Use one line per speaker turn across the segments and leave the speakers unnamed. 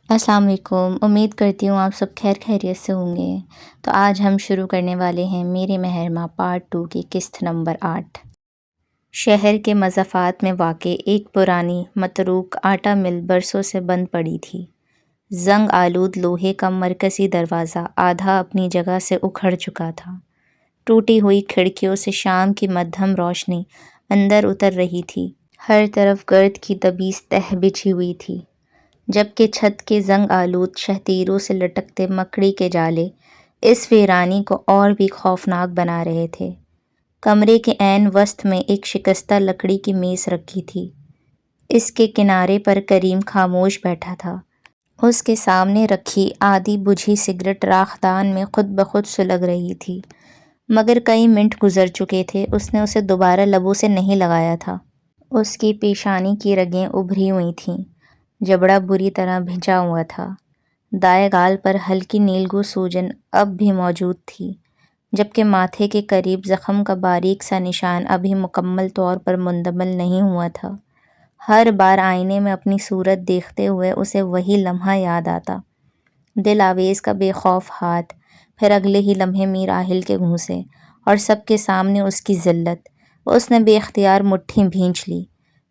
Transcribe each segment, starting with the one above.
السلام علیکم، امید کرتی ہوں آپ سب خیر خیریت سے ہوں گے۔ تو آج ہم شروع کرنے والے ہیں میرے مہرماں پارٹ 2 کی قسط نمبر 8۔ شہر کے مضافات میں واقع ایک پرانی متروک آٹا مل برسوں سے بند پڑی تھی۔ زنگ آلود لوہے کا مرکزی دروازہ آدھا اپنی جگہ سے اکھڑ چکا تھا۔ ٹوٹی ہوئی کھڑکیوں سے شام کی مدھم روشنی اندر اتر رہی تھی۔ ہر طرف گرد کی دبیز تہہ بچھی ہوئی تھی، جبکہ چھت کے زنگ آلود شہتیروں سے لٹکتے مکڑی کے جالے اس ویرانی کو اور بھی خوفناک بنا رہے تھے۔ کمرے کے عین وسط میں ایک شکستہ لکڑی کی میز رکھی تھی۔ اس کے کنارے پر کریم خاموش بیٹھا تھا۔ اس کے سامنے رکھی آدھی بجھی سگریٹ راکھ دان میں خود بخود سلگ رہی تھی، مگر کئی منٹ گزر چکے تھے، اس نے اسے دوبارہ لبوں سے نہیں لگایا تھا۔ اس کی پیشانی کی رگیں ابھری ہوئی تھیں، جبڑا بری طرح بھنچا ہوا تھا۔ دائیں گال پر ہلکی نیلگو سوجن اب بھی موجود تھی، جبکہ ماتھے کے قریب زخم کا باریک سا نشان ابھی مکمل طور پر مندمل نہیں ہوا تھا۔ ہر بار آئینے میں اپنی صورت دیکھتے ہوئے اسے وہی لمحہ یاد آتا، دل آویز کا بے خوف ہاتھ، پھر اگلے ہی لمحے میر راحل کے گھونسے، اور سب کے سامنے اس کی ذلت۔ اس نے بے اختیار مٹھی بھینچ لی۔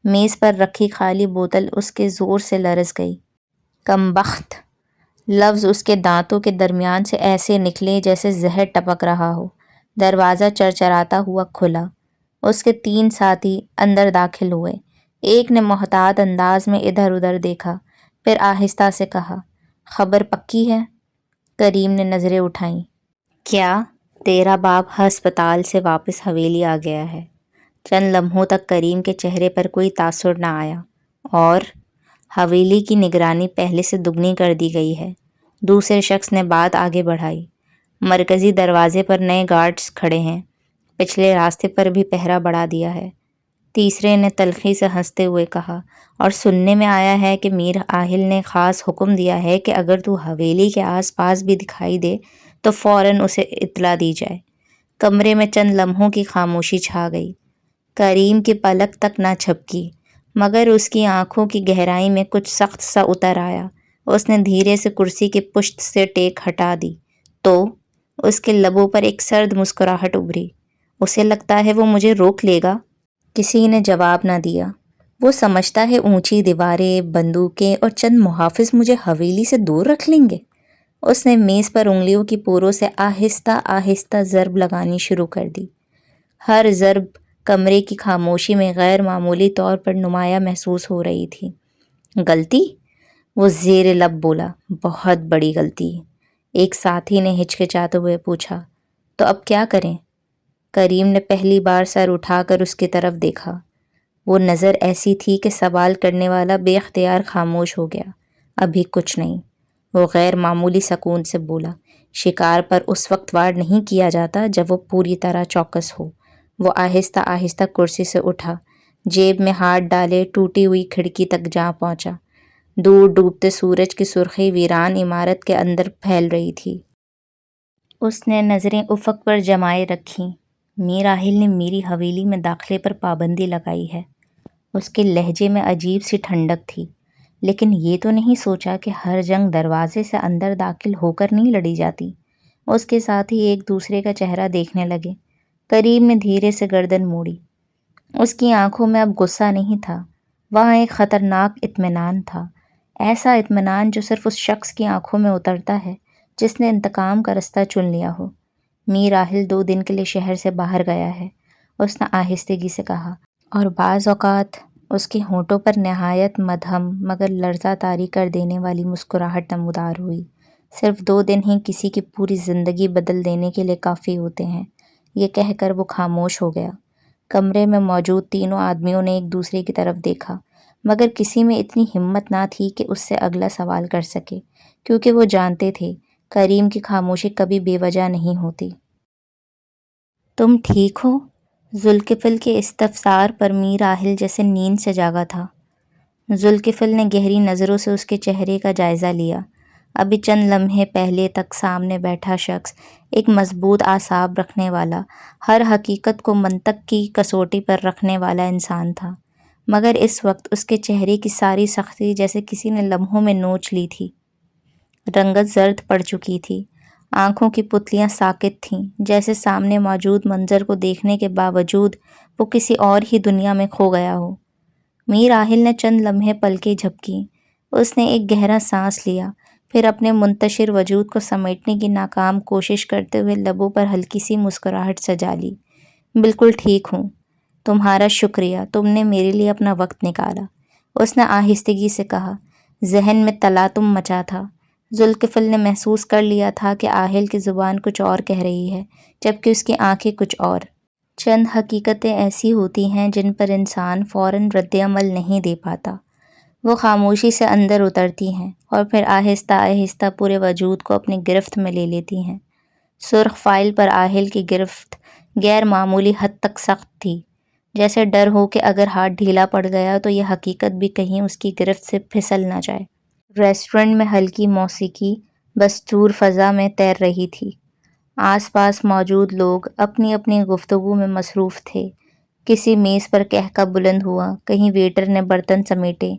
میز پر رکھی خالی بوتل اس کے زور سے لرز گئی۔ کمبخت! لفظ اس کے دانتوں کے درمیان سے ایسے نکلے جیسے زہر ٹپک رہا ہو۔ دروازہ چرچراتا ہوا کھلا۔ اس کے 3 ساتھی اندر داخل ہوئے۔ ایک نے محتاط انداز میں ادھر ادھر دیکھا، پھر آہستہ سے کہا، خبر پکی ہے؟ کریم نے نظریں اٹھائیں۔ کیا؟ تیرا باپ ہسپتال سے واپس حویلی آ گیا ہے؟ چند لمحوں تک کریم کے چہرے پر کوئی تاثر نہ آیا۔ اور حویلی کی نگرانی پہلے سے دگنی کر دی گئی ہے۔ دوسرے شخص نے بات آگے بڑھائی۔ مرکزی دروازے پر نئے گارڈز کھڑے ہیں، پچھلے راستے پر بھی پہرا بڑھا دیا ہے۔ تیسرے نے تلخی سے ہنستے ہوئے کہا، اور سننے میں آیا ہے کہ میر راحل نے خاص حکم دیا ہے کہ اگر تو حویلی کے آس پاس بھی دکھائی دے تو فوراً اسے اطلاع دی جائے۔ کمرے میں چند لمحوں کی خاموشی چھا گئی۔ کریم کی پلک تک نہ جھپکی، مگر اس کی آنکھوں کی گہرائی میں کچھ سخت سا اتر آیا۔ اس نے دھیرے سے کرسی کی پشت سے ٹیک ہٹا دی تو اس کے لبوں پر ایک سرد مسکراہٹ ابھری۔ اسے لگتا ہے وہ مجھے روک لے گا؟ کسی نے جواب نہ دیا۔ وہ سمجھتا ہے اونچی دیواریں، بندوقیں اور چند محافظ مجھے حویلی سے دور رکھ لیں گے؟ اس نے میز پر انگلیوں کی پوروں سے آہستہ آہستہ ضرب لگانی شروع کر دی۔ ہر ضرب کمرے کی خاموشی میں غیر معمولی طور پر نمایاں محسوس ہو رہی تھی۔ غلطی؟ وہ زیر لب بولا، بہت بڑی غلطی۔ ایک ساتھی نے ہچکچاتے ہوئے پوچھا، تو اب کیا کریں؟ کریم نے پہلی بار سر اٹھا کر اس کی طرف دیکھا۔ وہ نظر ایسی تھی کہ سوال کرنے والا بے اختیار خاموش ہو گیا۔ ابھی کچھ نہیں، وہ غیر معمولی سکون سے بولا۔ شکار پر اس وقت وار نہیں کیا جاتا جب وہ پوری طرح چوکس ہو۔ وہ آہستہ آہستہ کرسی سے اٹھا، جیب میں ہاتھ ڈالے ٹوٹی ہوئی کھڑکی تک جا پہنچا۔ دور ڈوبتے سورج کی سرخی ویران عمارت کے اندر پھیل رہی تھی۔ اس نے نظریں افق پر جمائے رکھیں۔ میر راحل نے میری حویلی میں داخلے پر پابندی لگائی ہے۔ اس کے لہجے میں عجیب سی ٹھنڈک تھی۔ لیکن یہ تو نہیں سوچا کہ ہر جنگ دروازے سے اندر داخل ہو کر نہیں لڑی جاتی۔ اس کے ساتھی ایک دوسرے کا چہرہ دیکھنے لگے۔ کریم نے دھیرے سے گردن موڑی۔ اس کی آنکھوں میں اب غصہ نہیں تھا، وہاں ایک خطرناک اطمینان تھا، ایسا اطمینان جو صرف اس شخص کی آنکھوں میں اترتا ہے جس نے انتقام کا رستہ چن لیا ہو۔ میر راحل 2 دن کے لیے شہر سے باہر گیا ہے، اس نے آہستگی سے کہا، اور بعض اوقات اس کے ہونٹوں پر نہایت مدھم مگر لرزہ طاری کر دینے والی مسکراہٹ نمودار ہوئی۔ صرف 2 دن ہی کسی کی پوری زندگی بدل دینے کے لیے کافی ہوتے ہیں۔ یہ کہہ کر وہ خاموش ہو گیا۔ کمرے میں موجود تینوں آدمیوں نے ایک دوسرے کی طرف دیکھا، مگر کسی میں اتنی ہمت نہ تھی کہ اس سے اگلا سوال کر سکے، کیونکہ وہ جانتے تھے کریم کی خاموشی کبھی بے وجہ نہیں ہوتی۔ تم ٹھیک ہو؟ ذوالکفل کے استفسار پر میر راحل جیسے نیند سے جاگا تھا۔ ذوالکفل نے گہری نظروں سے اس کے چہرے کا جائزہ لیا۔ ابھی چند لمحے پہلے تک سامنے بیٹھا شخص ایک مضبوط اعصاب رکھنے والا، ہر حقیقت کو منطق کی کسوٹی پر رکھنے والا انسان تھا، مگر اس وقت اس کے چہرے کی ساری سختی جیسے کسی نے لمحوں میں نوچ لی تھی۔ رنگت زرد پڑ چکی تھی، آنکھوں کی پتلیاں ساکت تھیں، جیسے سامنے موجود منظر کو دیکھنے کے باوجود وہ کسی اور ہی دنیا میں کھو گیا ہو۔ میر راحل نے چند لمحے پلکیں جھپکیں۔ اس نے ایک گہرا سانس لیا، پھر اپنے منتشر وجود کو سمیٹنے کی ناکام کوشش کرتے ہوئے لبوں پر ہلکی سی مسکراہٹ سجا لی۔ بالکل ٹھیک ہوں، تمہارا شکریہ، تم نے میرے لیے اپنا وقت نکالا، اس نے آہستگی سے کہا۔ ذہن میں تلاطم مچا تھا۔ ذوالفقار نے محسوس کر لیا تھا کہ راحل کی زبان کچھ اور کہہ رہی ہے، جبکہ اس کی آنکھیں کچھ اور۔ چند حقیقتیں ایسی ہوتی ہیں جن پر انسان فوراً رد عمل نہیں دے پاتا۔ وہ خاموشی سے اندر اترتی ہیں اور پھر آہستہ آہستہ پورے وجود کو اپنی گرفت میں لے لیتی ہیں۔ سرخ فائل پر راحل کی گرفت غیر معمولی حد تک سخت تھی، جیسے ڈر ہو کہ اگر ہاتھ ڈھیلا پڑ گیا تو یہ حقیقت بھی کہیں اس کی گرفت سے پھسل نہ جائے۔ ریسٹورنٹ میں ہلکی موسیقی بستور فضا میں تیر رہی تھی۔ آس پاس موجود لوگ اپنی اپنی گفتگو میں مصروف تھے۔ کسی میز پر قہقہ بلند ہوا، کہیں ویٹر نے برتن سمیٹے،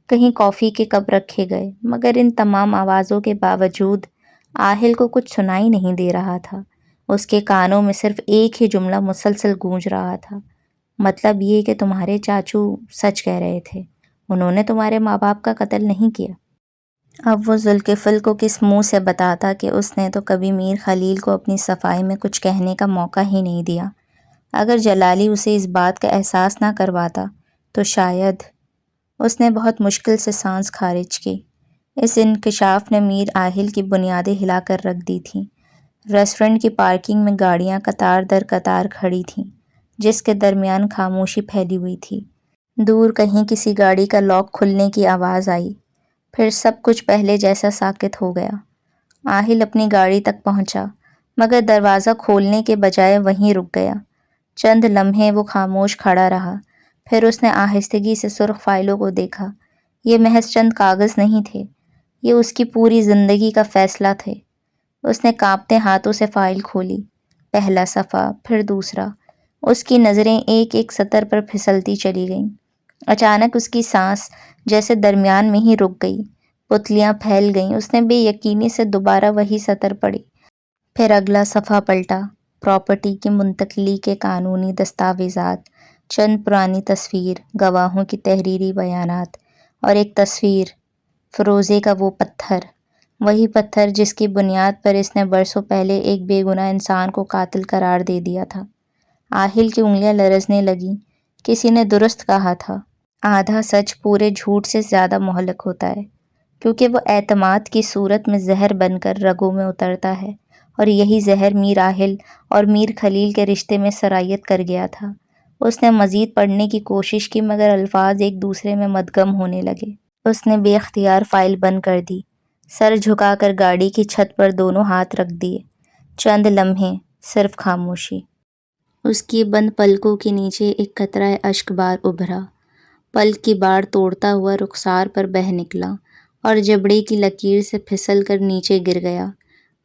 کہیں کافی کے کپ رکھے گئے، مگر ان تمام آوازوں کے باوجود راحل کو کچھ سنائی نہیں دے رہا تھا۔ اس کے کانوں میں صرف ایک ہی جملہ مسلسل گونج رہا تھا، مطلب یہ کہ تمہارے چاچو سچ کہہ رہے تھے، انہوں نے تمہارے ماں باپ کا قتل نہیں کیا۔ اب وہ ذوالفقار کو کس منہ سے بتاتا کہ اس نے تو کبھی میر خلیل کو اپنی صفائی میں کچھ کہنے کا موقع ہی نہیں دیا۔ اگر جلالی اسے اس بات کا احساس نہ کرواتا تو شاید۔ اس نے بہت مشکل سے سانس خارج کی۔ اس انکشاف نے میر راحل کی بنیادیں ہلا کر رکھ دی تھیں۔ ریسٹورنٹ کی پارکنگ میں گاڑیاں قطار در قطار کھڑی تھیں، جس کے درمیان خاموشی پھیلی ہوئی تھی۔ دور کہیں کسی گاڑی کا لاک کھلنے کی آواز آئی، پھر سب کچھ پہلے جیسا ساکت ہو گیا۔ راحل اپنی گاڑی تک پہنچا، مگر دروازہ کھولنے کے بجائے وہیں رک گیا۔ چند لمحے وہ خاموش کھڑا رہا، پھر اس نے آہستگی سے سرخ فائلوں کو دیکھا۔ یہ محض چند کاغذ نہیں تھے، یہ اس کی پوری زندگی کا فیصلہ تھے۔ اس نے کانپتے ہاتھوں سے فائل کھولی، پہلا صفحہ، پھر دوسرا۔ اس کی نظریں ایک ایک سطر پر پھسلتی چلی گئیں۔ اچانک اس کی سانس جیسے درمیان میں ہی رک گئی، پتلیاں پھیل گئیں۔ اس نے بے یقینی سے دوبارہ وہی سطر پڑھی، پھر اگلا صفحہ پلٹا۔ پراپرٹی کی منتقلی کے قانونی دستاویزات، چند پرانی تصویر، گواہوں کی تحریری بیانات، اور ایک تصویر، فروزے کا وہ پتھر، وہی پتھر جس کی بنیاد پر اس نے برسوں پہلے ایک بے گناہ انسان کو قاتل قرار دے دیا تھا۔ راحل کی انگلیاں لرزنے لگیں۔ کسی نے درست کہا تھا، آدھا سچ پورے جھوٹ سے زیادہ مہلک ہوتا ہے، کیونکہ وہ اعتماد کی صورت میں زہر بن کر رگوں میں اترتا ہے، اور یہی زہر میر راحل اور میر خلیل کے رشتے میں سرایت کر گیا تھا۔ اس نے مزید پڑھنے کی کوشش کی، مگر الفاظ ایک دوسرے میں مدغم ہونے لگے۔ اس نے بے اختیار فائل بند کر دی، سر جھکا کر گاڑی کی چھت پر دونوں ہاتھ رکھ دیے۔ چند لمحے صرف خاموشی۔ اس کی بند پلکوں کے نیچے ایک قطرہ اشک بار ابھرا، پلک کی باڑ توڑتا ہوا رخسار پر بہہ نکلا اور جبڑے کی لکیر سے پھسل کر نیچے گر گیا۔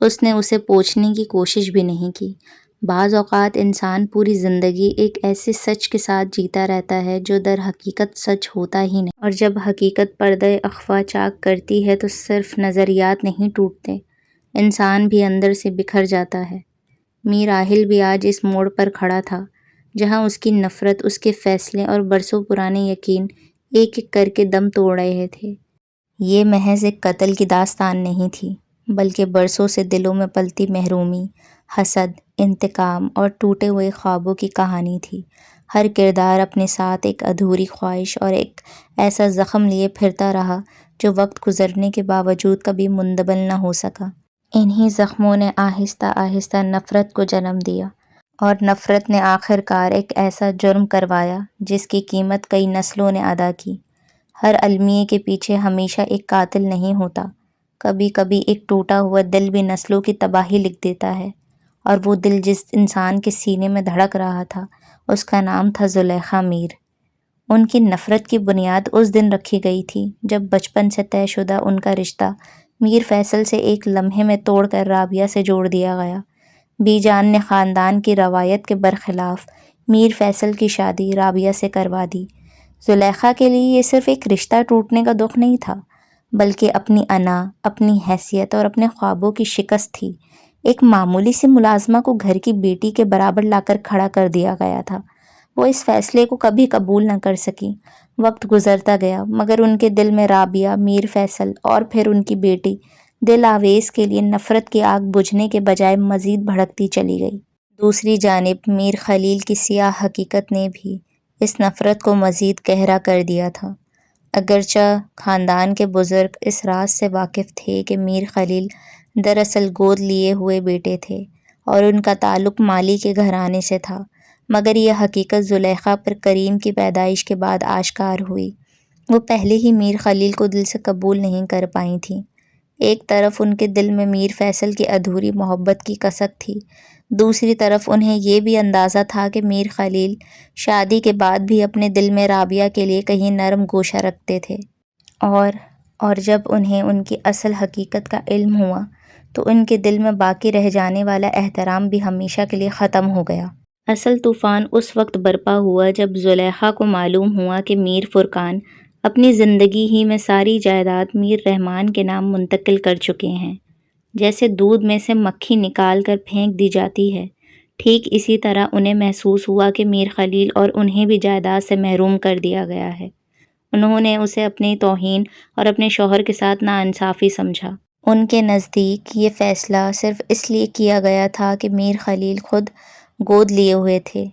اس نے اسے پوچھنے کی کوشش بھی نہیں کی۔ بعض اوقات انسان پوری زندگی ایک ایسے سچ کے ساتھ جیتا رہتا ہے جو در حقیقت سچ ہوتا ہی نہیں، اور جب حقیقت پردہ اخفیٰ چاک کرتی ہے تو صرف نظریات نہیں ٹوٹتے، انسان بھی اندر سے بکھر جاتا ہے۔ میر راحل بھی آج اس موڑ پر کھڑا تھا، جہاں اس کی نفرت، اس کے فیصلے اور برسوں پرانے یقین ایک ایک کر کے دم توڑ رہے تھے۔ یہ محض ایک قتل کی داستان نہیں تھی، بلکہ برسوں سے دلوں میں پلتی محرومی، حسد، انتقام اور ٹوٹے ہوئے خوابوں کی کہانی تھی۔ ہر کردار اپنے ساتھ ایک ادھوری خواہش اور ایک ایسا زخم لیے پھرتا رہا جو وقت گزرنے کے باوجود کبھی منڈبل نہ ہو سکا۔ انہی زخموں نے آہستہ آہستہ نفرت کو جنم دیا، اور نفرت نے آخر کار ایک ایسا جرم کروایا جس کی قیمت کئی نسلوں نے ادا کی۔ ہر المیے کے پیچھے ہمیشہ ایک قاتل نہیں ہوتا، کبھی کبھی ایک ٹوٹا ہوا دل بھی نسلوں کی تباہی لکھ دیتا ہے، اور وہ دل جس انسان کے سینے میں دھڑک رہا تھا اس کا نام تھا زلیخا میر۔ ان کی نفرت کی بنیاد اس دن رکھی گئی تھی جب بچپن سے طے شدہ ان کا رشتہ میر فیصل سے ایک لمحے میں توڑ کر رابعہ سے جوڑ دیا گیا۔ بی جان نے خاندان کی روایت کے برخلاف میر فیصل کی شادی رابعہ سے کروا دی۔ زلیخا کے لیے یہ صرف ایک رشتہ ٹوٹنے کا دکھ نہیں تھا، بلکہ اپنی انا، اپنی حیثیت اور اپنے خوابوں کی شکست تھی۔ ایک معمولی سی ملازمہ کو گھر کی بیٹی کے برابر لا کر کھڑا کر دیا گیا تھا۔ وہ اس فیصلے کو کبھی قبول نہ کر سکی۔ وقت گزرتا گیا مگر ان کے دل میں رابعہ، میر فیصل اور پھر ان کی بیٹی دل آویز کے لیے نفرت کی آگ بجھنے کے بجائے مزید بھڑکتی چلی گئی۔ دوسری جانب میر خلیل کی سیاہ حقیقت نے بھی اس نفرت کو مزید گہرا کر دیا تھا۔ اگرچہ خاندان کے بزرگ اس راز سے واقف تھے کہ میر خلیل دراصل گود لیے ہوئے بیٹے تھے اور ان کا تعلق مالی کے گھرانے سے تھا، مگر یہ حقیقت زلیخا پر کریم کی پیدائش کے بعد آشکار ہوئی۔ وہ پہلے ہی میر خلیل کو دل سے قبول نہیں کر پائی تھیں۔ ایک طرف ان کے دل میں میر فیصل کی ادھوری محبت کی کسک تھی، دوسری طرف انہیں یہ بھی اندازہ تھا کہ میر خلیل شادی کے بعد بھی اپنے دل میں رابعہ کے لیے کہیں نرم گوشہ رکھتے تھے۔ اور جب انہیں ان کی اصل حقیقت کا علم ہوا تو ان کے دل میں باقی رہ جانے والا احترام بھی ہمیشہ کے لیے ختم ہو گیا۔ اصل طوفان اس وقت برپا ہوا جب زلیخا کو معلوم ہوا کہ میر فرقان اپنی زندگی ہی میں ساری جائیداد میر رحمان کے نام منتقل کر چکے ہیں۔ جیسے دودھ میں سے مکھی نکال کر پھینک دی جاتی ہے، ٹھیک اسی طرح انہیں محسوس ہوا کہ میر خلیل اور انہیں بھی جائیداد سے محروم کر دیا گیا ہے۔ انہوں نے اسے اپنی توہین اور اپنے شوہر کے ساتھ ناانصافی سمجھا۔ ان کے نزدیک یہ فیصلہ صرف اس لیے کیا گیا تھا کہ میر خلیل خود گود لیے ہوئے تھے۔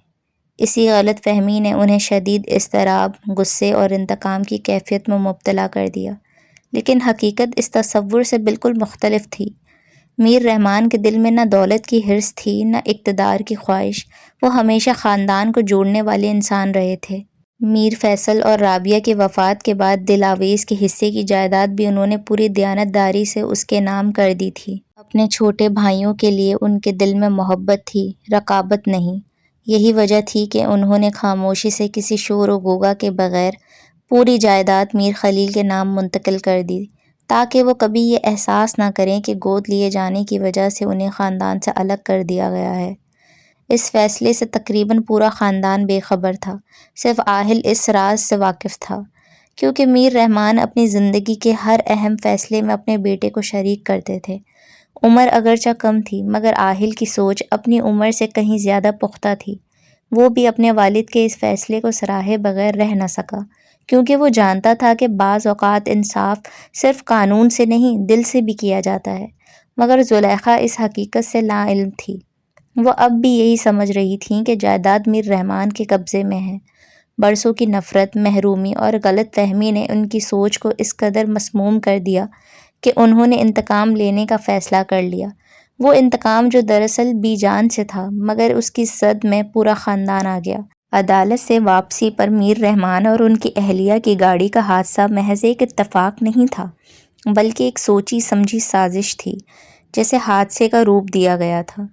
اسی غلط فہمی نے انہیں شدید اضطراب، غصے اور انتقام کی کیفیت میں مبتلا کر دیا، لیکن حقیقت اس تصور سے بالکل مختلف تھی۔ میر رحمان کے دل میں نہ دولت کی حرص تھی، نہ اقتدار کی خواہش۔ وہ ہمیشہ خاندان کو جوڑنے والے انسان رہے تھے۔ میر فیصل اور رابعہ کی وفات کے بعد دل آویز کے حصے کی جائیداد بھی انہوں نے پوری دیانت داری سے اس کے نام کر دی تھی۔ اپنے چھوٹے بھائیوں کے لیے ان کے دل میں محبت تھی، رقابت نہیں۔ یہی وجہ تھی کہ انہوں نے خاموشی سے کسی شور و غوغا کے بغیر پوری جائیداد میر خلیل کے نام منتقل کر دی، تاکہ وہ کبھی یہ احساس نہ کریں کہ گود لیے جانے کی وجہ سے انہیں خاندان سے الگ کر دیا گیا ہے۔ اس فیصلے سے تقریباً پورا خاندان بے خبر تھا، صرف عاہل اس راز سے واقف تھا، کیونکہ میر رحمان اپنی زندگی کے ہر اہم فیصلے میں اپنے بیٹے کو شریک کرتے تھے۔ عمر اگرچہ کم تھی مگر عاہل کی سوچ اپنی عمر سے کہیں زیادہ پختہ تھی۔ وہ بھی اپنے والد کے اس فیصلے کو سراہے بغیر رہ نہ سکا، کیونکہ وہ جانتا تھا کہ بعض اوقات انصاف صرف قانون سے نہیں، دل سے بھی کیا جاتا ہے۔ مگر زلیخا اس حقیقت سے لا علم تھی۔ وہ اب بھی یہی سمجھ رہی تھیں کہ جائیداد میر رحمان کے قبضے میں ہے۔ برسوں کی نفرت، محرومی اور غلط فہمی نے ان کی سوچ کو اس قدر مسموم کر دیا کہ انہوں نے انتقام لینے کا فیصلہ کر لیا۔ وہ انتقام جو دراصل بی جان سے تھا، مگر اس کی زد میں پورا خاندان آ گیا۔ عدالت سے واپسی پر میر رحمان اور ان کی اہلیہ کی گاڑی کا حادثہ محض ایک اتفاق نہیں تھا، بلکہ ایک سوچی سمجھی سازش تھی جسے حادثے کا روپ دیا گیا تھا۔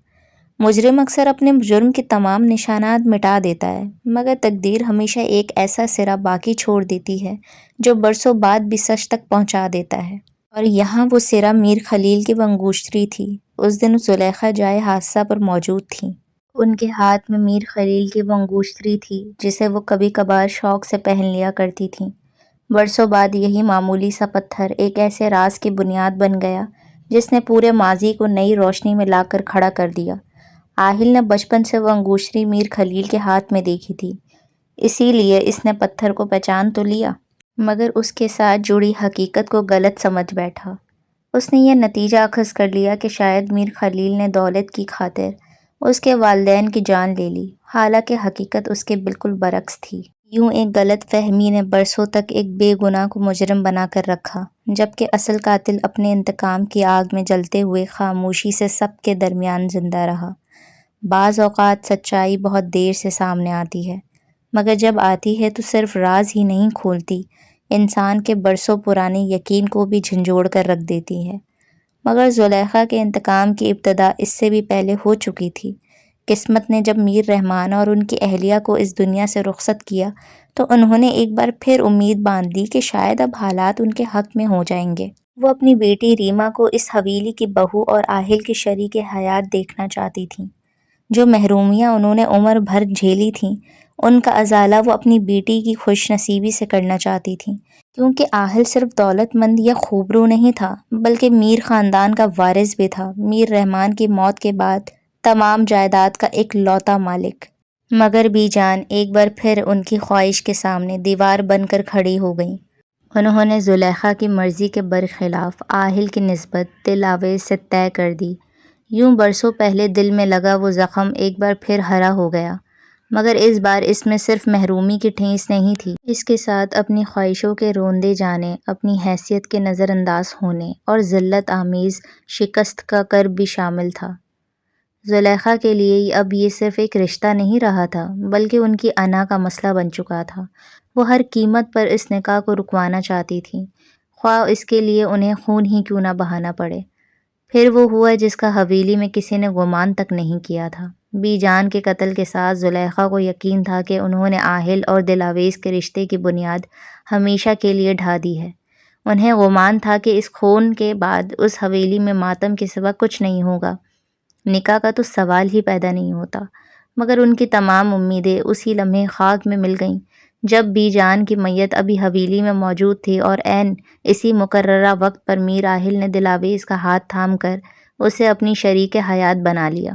مجرم اکثر اپنے جرم کے تمام نشانات مٹا دیتا ہے، مگر تقدیر ہمیشہ ایک ایسا سرا باقی چھوڑ دیتی ہے جو برسوں بعد بھی سچ تک پہنچا دیتا ہے۔ اور یہاں وہ سرا میر خلیل کی وہ انگوشتری تھی۔ اس دن زلیخا جائے حادثہ پر موجود تھیں۔ ان کے ہاتھ میں میر خلیل کی وہ انگوشتری تھی جسے وہ کبھی کبھار شوق سے پہن لیا کرتی تھیں۔ برسوں بعد یہی معمولی سا پتھر ایک ایسے راز کی بنیاد بن گیا جس نے پورے ماضی کو نئی روشنی میں لا کر کھڑا کر دیا۔ عاہل نے بچپن سے وہ انگوشتری میر خلیل کے ہاتھ میں دیکھی تھی، اسی لیے اس نے پتھر کو پہچان تو لیا، مگر اس کے ساتھ جڑی حقیقت کو غلط سمجھ بیٹھا۔ اس نے یہ نتیجہ اخذ کر لیا کہ شاید میر خلیل نے دولت کی خاطر اس کے والدین کی جان لے لی، حالانکہ حقیقت اس کے بالکل برعکس تھی۔ یوں ایک غلط فہمی نے برسوں تک ایک بے گناہ کو مجرم بنا کر رکھا، جبکہ اصل قاتل اپنے انتقام کی آگ میں جلتے ہوئے خاموشی سے سب کے درمیان زندہ رہا۔ بعض اوقات سچائی بہت دیر سے سامنے آتی ہے، مگر جب آتی ہے تو صرف راز ہی نہیں کھولتی، انسان کے برسوں پرانے یقین کو بھی جھنجھوڑ کر رکھ دیتی ہے۔ مگر زلیخا کے انتقام کی ابتدا اس سے بھی پہلے ہو چکی تھی۔ قسمت نے جب میر رحمان اور ان کی اہلیہ کو اس دنیا سے رخصت کیا تو انہوں نے ایک بار پھر امید باندھ دی کہ شاید اب حالات ان کے حق میں ہو جائیں گے۔ وہ اپنی بیٹی ریما کو اس حویلی کی بہو اور عاہل کی شریک حیات دیکھنا چاہتی تھیں۔ جو محرومیاں انہوں نے عمر بھر جھیلی تھیں، ان کا ازالہ وہ اپنی بیٹی کی خوش نصیبی سے کرنا چاہتی تھیں، کیونکہ آہل صرف دولت مند یا خوبرو نہیں تھا بلکہ میر خاندان کا وارث بھی تھا، میر رحمان کی موت کے بعد تمام جائیداد کا ایک لوتا مالک۔ مگر بی جان ایک بار پھر ان کی خواہش کے سامنے دیوار بن کر کھڑی ہو گئیں۔ انہوں نے زلیخا کی مرضی کے برخلاف آہل کی نسبت دل آویز سے طے کر دی۔ یوں برسوں پہلے دل میں لگا وہ زخم ایک بار پھر ہرا ہو گیا، مگر اس بار اس میں صرف محرومی کی ٹھیس نہیں تھی، اس کے ساتھ اپنی خواہشوں کے روندے جانے، اپنی حیثیت کے نظر انداز ہونے اور ذلت آمیز شکست کا کرب بھی شامل تھا۔ زلیخا کے لیے اب یہ صرف ایک رشتہ نہیں رہا تھا بلکہ ان کی انا کا مسئلہ بن چکا تھا۔ وہ ہر قیمت پر اس نکاح کو رکوانا چاہتی تھی، خواہ اس کے لیے انہیں خون ہی کیوں نہ بہانا پڑے۔ پھر وہ ہوا جس کا حویلی میں کسی نے گمان تک نہیں کیا تھا۔ بی جان کے قتل کے ساتھ زلیخا کو یقین تھا کہ انہوں نے آہل اور دلاویز کے رشتے کی بنیاد ہمیشہ کے لیے ڈھا دی ہے۔ انہیں گمان تھا کہ اس خون کے بعد اس حویلی میں ماتم کے سوا کچھ نہیں ہوگا، نکاح کا تو سوال ہی پیدا نہیں ہوتا۔ مگر ان کی تمام امیدیں اسی لمحے خاک میں مل گئیں جب بی جان کی میت ابھی حویلی میں موجود تھی اور عین اسی مقررہ وقت پر میر آہل نے دلاویز کا ہاتھ تھام کر اسے اپنی شریک حیات بنا لیا۔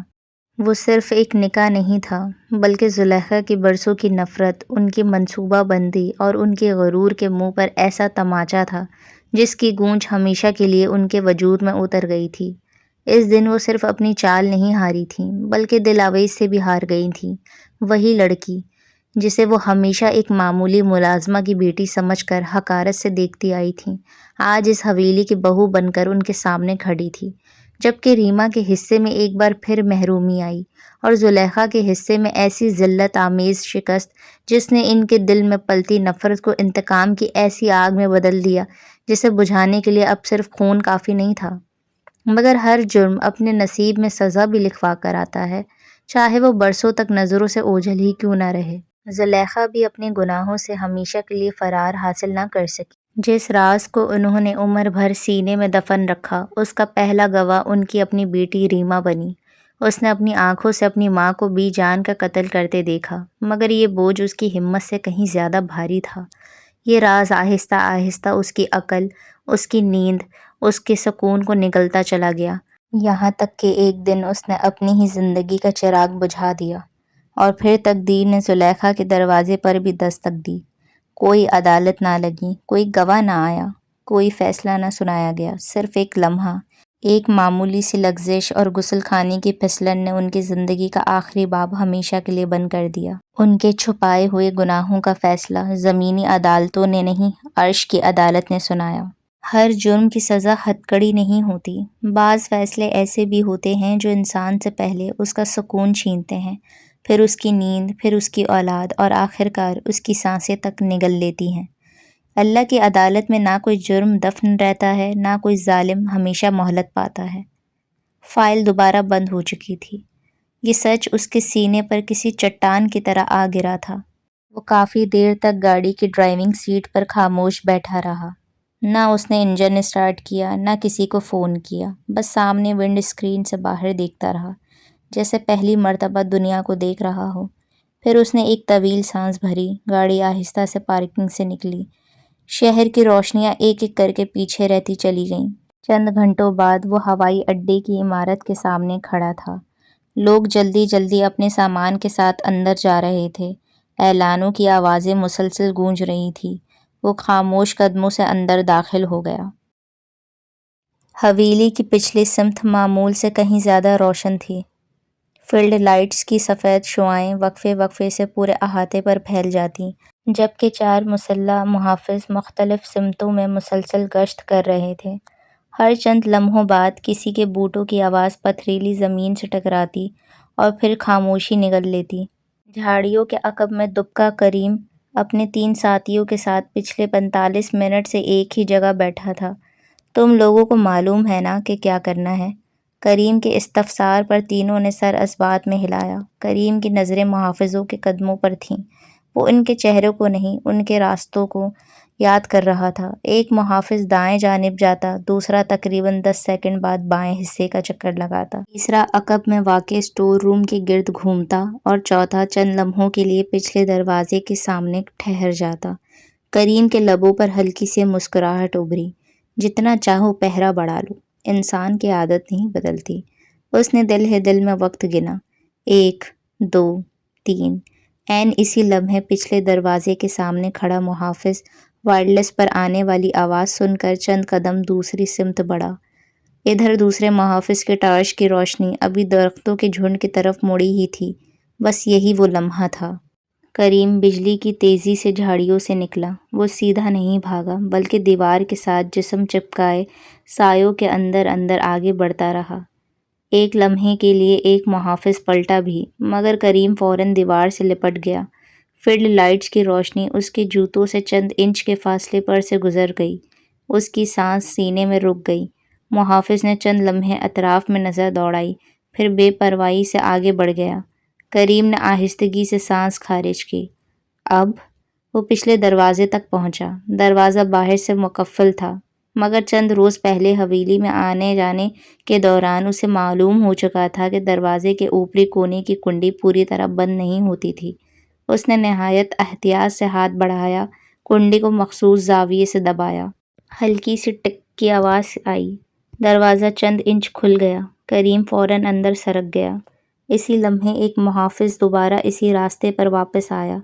وہ صرف ایک نکاح نہیں تھا بلکہ زلیخا کی برسوں کی نفرت، ان کی منصوبہ بندی اور ان کے غرور کے منہ پر ایسا تماچا تھا جس کی گونج ہمیشہ کے لیے ان کے وجود میں اتر گئی تھی۔ اس دن وہ صرف اپنی چال نہیں ہاری تھیں بلکہ دلاویز سے بھی ہار گئی تھیں۔ وہی لڑکی جسے وہ ہمیشہ ایک معمولی ملازمہ کی بیٹی سمجھ کر حقارت سے دیکھتی آئی تھیں، آج اس حویلی کی بہو بن کر ان کے سامنے کھڑی تھی، جبکہ ریما کے حصے میں ایک بار پھر محرومی آئی اور زلیخا کے حصے میں ایسی ذلت آمیز شکست جس نے ان کے دل میں پلتی نفرت کو انتقام کی ایسی آگ میں بدل دیا جسے بجھانے کے لیے اب صرف خون کافی نہیں تھا۔ مگر ہر جرم اپنے نصیب میں سزا بھی لکھوا کر آتا ہے، چاہے وہ برسوں تک نظروں سے اوجھل ہی کیوں نہ رہے۔ زلیخا بھی اپنے گناہوں سے ہمیشہ کے لیے فرار حاصل نہ کر سکی۔ جس راز کو انہوں نے عمر بھر سینے میں دفن رکھا، اس کا پہلا گواہ ان کی اپنی بیٹی ریما بنی۔ اس نے اپنی آنکھوں سے اپنی ماں کو بی جان کا قتل کرتے دیکھا، مگر یہ بوجھ اس کی ہمت سے کہیں زیادہ بھاری تھا۔ یہ راز آہستہ آہستہ اس کی عقل، اس کی نیند، اس کے سکون کو نگلتا چلا گیا، یہاں تک کہ ایک دن اس نے اپنی ہی زندگی کا چراغ بجھا دیا۔ اور پھر تقدیر نے زلیخا کے دروازے پر بھی دستک دی۔ کوئی عدالت نہ لگی، کوئی گواہ نہ آیا، کوئی فیصلہ نہ سنایا گیا، صرف ایک لمحہ، ایک معمولی سی لغزش اور غسل خانے کی پھسلن نے ان کی زندگی کا آخری باب ہمیشہ کے لیے بند کر دیا۔ ان کے چھپائے ہوئے گناہوں کا فیصلہ زمینی عدالتوں نے نہیں، عرش کی عدالت نے سنایا۔ ہر جرم کی سزا ہتکڑی نہیں ہوتی، بعض فیصلے ایسے بھی ہوتے ہیں جو انسان سے پہلے اس کا سکون چھینتے ہیں، پھر اس کی نیند، پھر اس کی اولاد اور آخرکار اس کی سانسیں تک نگل لیتی ہیں۔ اللہ کی عدالت میں نہ کوئی جرم دفن رہتا ہے، نہ کوئی ظالم ہمیشہ مہلت پاتا ہے۔ فائل دوبارہ بند ہو چکی تھی۔ یہ سچ اس کے سینے پر کسی چٹان کی طرح آ گرا تھا۔ وہ کافی دیر تک گاڑی کی ڈرائیونگ سیٹ پر خاموش بیٹھا رہا۔ نہ اس نے انجن اسٹارٹ کیا، نہ کسی کو فون کیا، بس سامنے ونڈ اسکرین سے باہر دیکھتا رہا، جیسے پہلی مرتبہ دنیا کو دیکھ رہا ہو۔ پھر اس نے ایک طویل سانس بھری، گاڑی آہستہ سے پارکنگ سے نکلی۔ شہر کی روشنیاں ایک ایک کر کے پیچھے رہتی چلی گئیں۔ چند گھنٹوں بعد وہ ہوائی اڈے کی عمارت کے سامنے کھڑا تھا۔ لوگ جلدی جلدی اپنے سامان کے ساتھ اندر جا رہے تھے، اعلانوں کی آوازیں مسلسل گونج رہی تھیں۔ وہ خاموش قدموں سے اندر داخل ہو گیا۔ حویلی کی پچھلی سمت معمول سے کہیں زیادہ روشن تھی۔ فیلڈ لائٹس کی سفید شعاعیں وقفے وقفے سے پورے احاطے پر پھیل جاتیں، جبکہ 4 مسلح محافظ مختلف سمتوں میں مسلسل گشت کر رہے تھے۔ ہر چند لمحوں بعد کسی کے بوٹوں کی آواز پتھریلی زمین سے ٹکراتی اور پھر خاموشی نگل لیتی۔ جھاڑیوں کے عقب میں دبکا کریم اپنے 3 ساتھیوں کے ساتھ پچھلے 45 منٹ سے ایک ہی جگہ بیٹھا تھا۔ تم لوگوں کو معلوم ہے نا کہ کیا کرنا ہے؟ کریم کے استفسار پر تینوں نے سر اثبات میں ہلایا۔ کریم کی نظریں محافظوں کے قدموں پر تھیں۔ وہ ان کے چہروں کو نہیں، ان کے راستوں کو، یاد کر رہا تھا۔ ایک محافظ دائیں جانب جاتا، دوسرا تقریباً 10 سیکنڈ بعد بائیں حصے کا چکر لگاتا، تیسرا عقب میں واقع اسٹور روم کے گرد گھومتا اور چوتھا چند لمحوں کے لیے پچھلے دروازے کے سامنے ٹھہر جاتا۔ کریم کے لبوں پر ہلکی سی مسکراہٹ ابھری۔ جتنا چاہو پہرا بڑھا لو، انسان کی عادت نہیں بدلتی۔ اس نے دل ہی دل میں وقت گنا، 1 2 3۔ عین اسی لمحے پچھلے دروازے کے سامنے کھڑا محافظ وائرلیس پر آنے والی آواز سن کر چند قدم دوسری سمت بڑھا۔ ادھر دوسرے محافظ کے ٹارچ کی روشنی ابھی درختوں کے جھنڈ کی طرف مڑی ہی تھی۔ بس یہی وہ لمحہ تھا۔ کریم بجلی کی تیزی سے جھاڑیوں سے نکلا۔ وہ سیدھا نہیں بھاگا بلکہ دیوار کے ساتھ جسم چپکائے سایوں کے اندر اندر آگے بڑھتا رہا۔ ایک لمحے کے لیے ایک محافظ پلٹا بھی، مگر کریم فوراً دیوار سے لپٹ گیا۔ فلڈ لائٹس کی روشنی اس کے جوتوں سے چند انچ کے فاصلے پر سے گزر گئی۔ اس کی سانس سینے میں رک گئی۔ محافظ نے چند لمحے اطراف میں نظر دوڑائی، پھر بے پرواہی سے آگے بڑھ گیا۔ کریم نے آہستگی سے سانس خارج کی۔ اب وہ پچھلے دروازے تک پہنچا۔ دروازہ باہر سے مقفل تھا، مگر چند روز پہلے حویلی میں آنے جانے کے دوران اسے معلوم ہو چکا تھا کہ دروازے کے اوپری کونے کی کنڈی پوری طرح بند نہیں ہوتی تھی۔ اس نے نہایت احتیاط سے ہاتھ بڑھایا، کنڈی کو مخصوص زاویے سے دبایا۔ ہلکی سی ٹک کی آواز آئی۔ دروازہ چند انچ کھل گیا۔ کریم فوراً اندر سرک گیا۔ اسی لمحے ایک محافظ دوبارہ اسی راستے پر واپس آیا۔